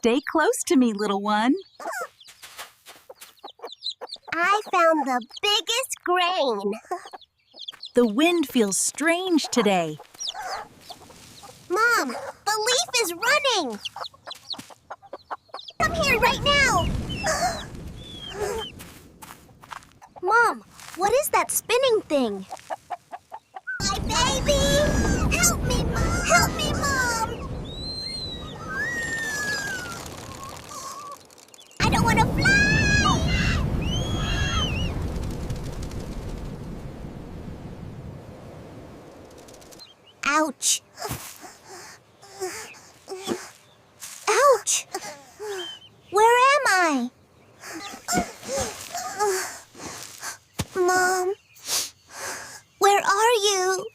Stay close to me, little one. I found the biggest grain. The wind feels strange today. Mom, the leaf is running. Come here right now. Mom, what is that spinning thing? My baby! Help me, Mom! Help me, Mom! I don't want to fly! Ouch! Ouch! Where am I? Mom, where are you?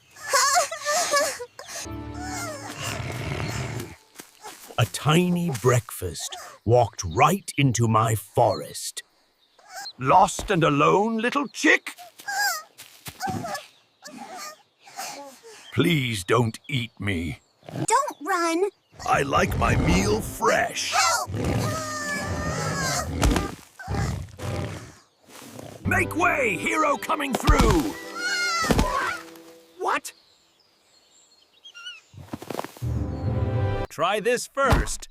A tiny breakfast walked right into my forest. Lost and alone, little chick? Please don't eat me. Don't run. I like my meal fresh. Help! Make way, hero coming through! What? Try this first.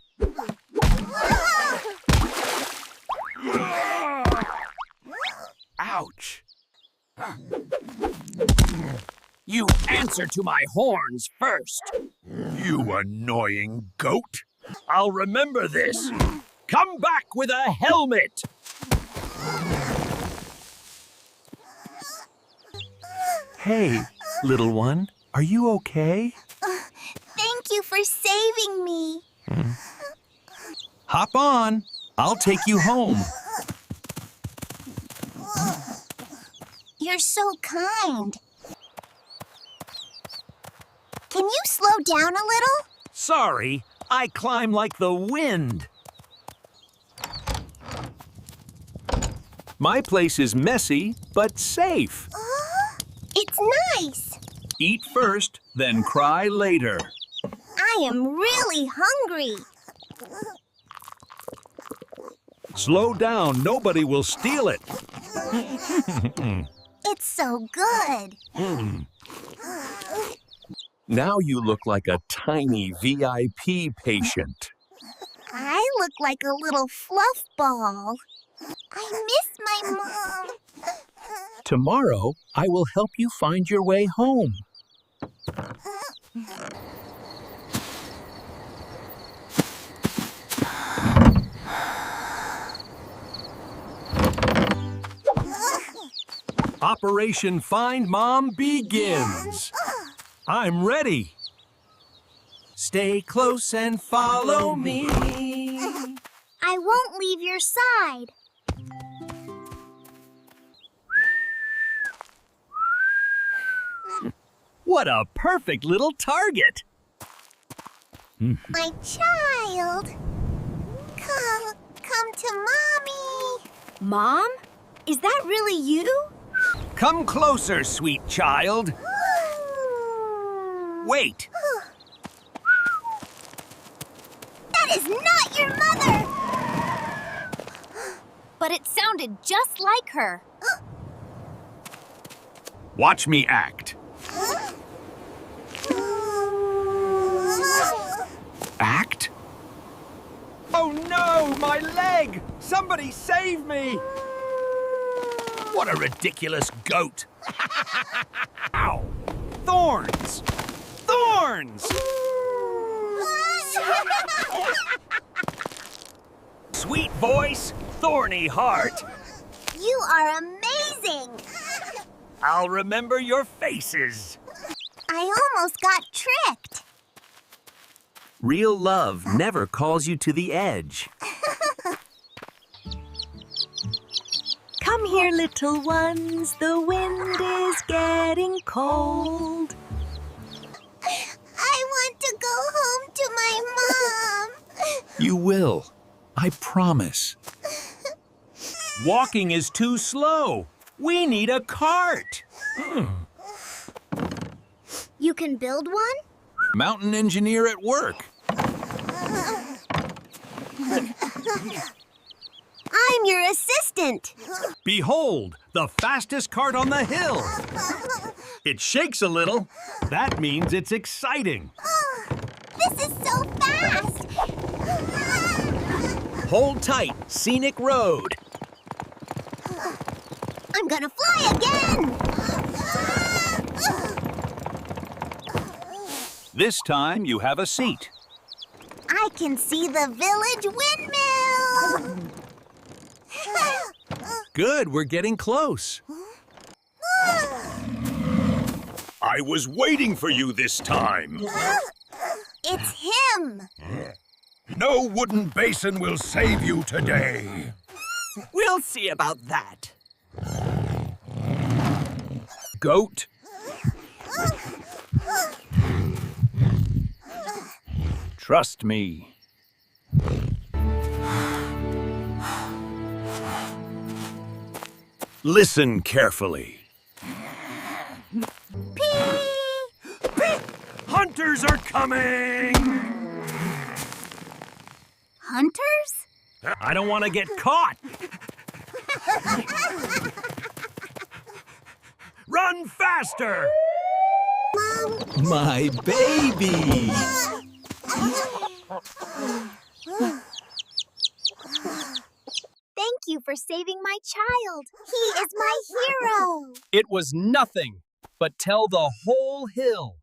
Ouch. You answer to my horns first. You annoying goat. I'll remember this. Come back with a helmet. Hey, little one, are you okay? Thank you for saving me. Hop on. I'll take you home. You're so kind. Can you slow down a little? Sorry, I climb like the wind. My place is messy, but safe. It's nice. Eat first, then cry later. I am really hungry. Slow down, nobody will steal it. It's so good. Now you look like a tiny VIP patient. I look like a little fluff ball. I miss my mom. Tomorrow, I will help you find your way home. Operation Find Mom begins. I'm ready. Stay close and follow me. I won't leave your side. What a perfect little target. My child. Come to Mommy. Mom? Is that really you? Come closer, sweet child. Wait. That is not your mother. But it sounded just like her. Watch me act. Act? Oh no, my leg! Somebody save me! What a ridiculous goat! Ow! Thorns! Thorns! Sweet voice, thorny heart. You are amazing. I'll remember your faces. I almost got tricked. Real love never calls you to the edge. Come here, little ones. The wind is getting cold. I want to go home to my mom. You will. I promise. Walking is too slow. We need a cart. You can build one? Mountain engineer at work. I'm your assistant. Behold, the fastest cart on the hill. It shakes a little. That means it's exciting. This is so fast. Hold tight, scenic road. I'm gonna fly again. This time you have a seat. I can see the village windmill. Good, we're getting close. I was waiting for you this time. It's him. No wooden basin will save you today. We'll see about that. Goat. Trust me. Listen carefully. Hunters are coming! Hunters? I don't want to get caught. Run faster! Mom? My baby! Thank you for saving my child. He is my hero. It was nothing, but tell the whole hill.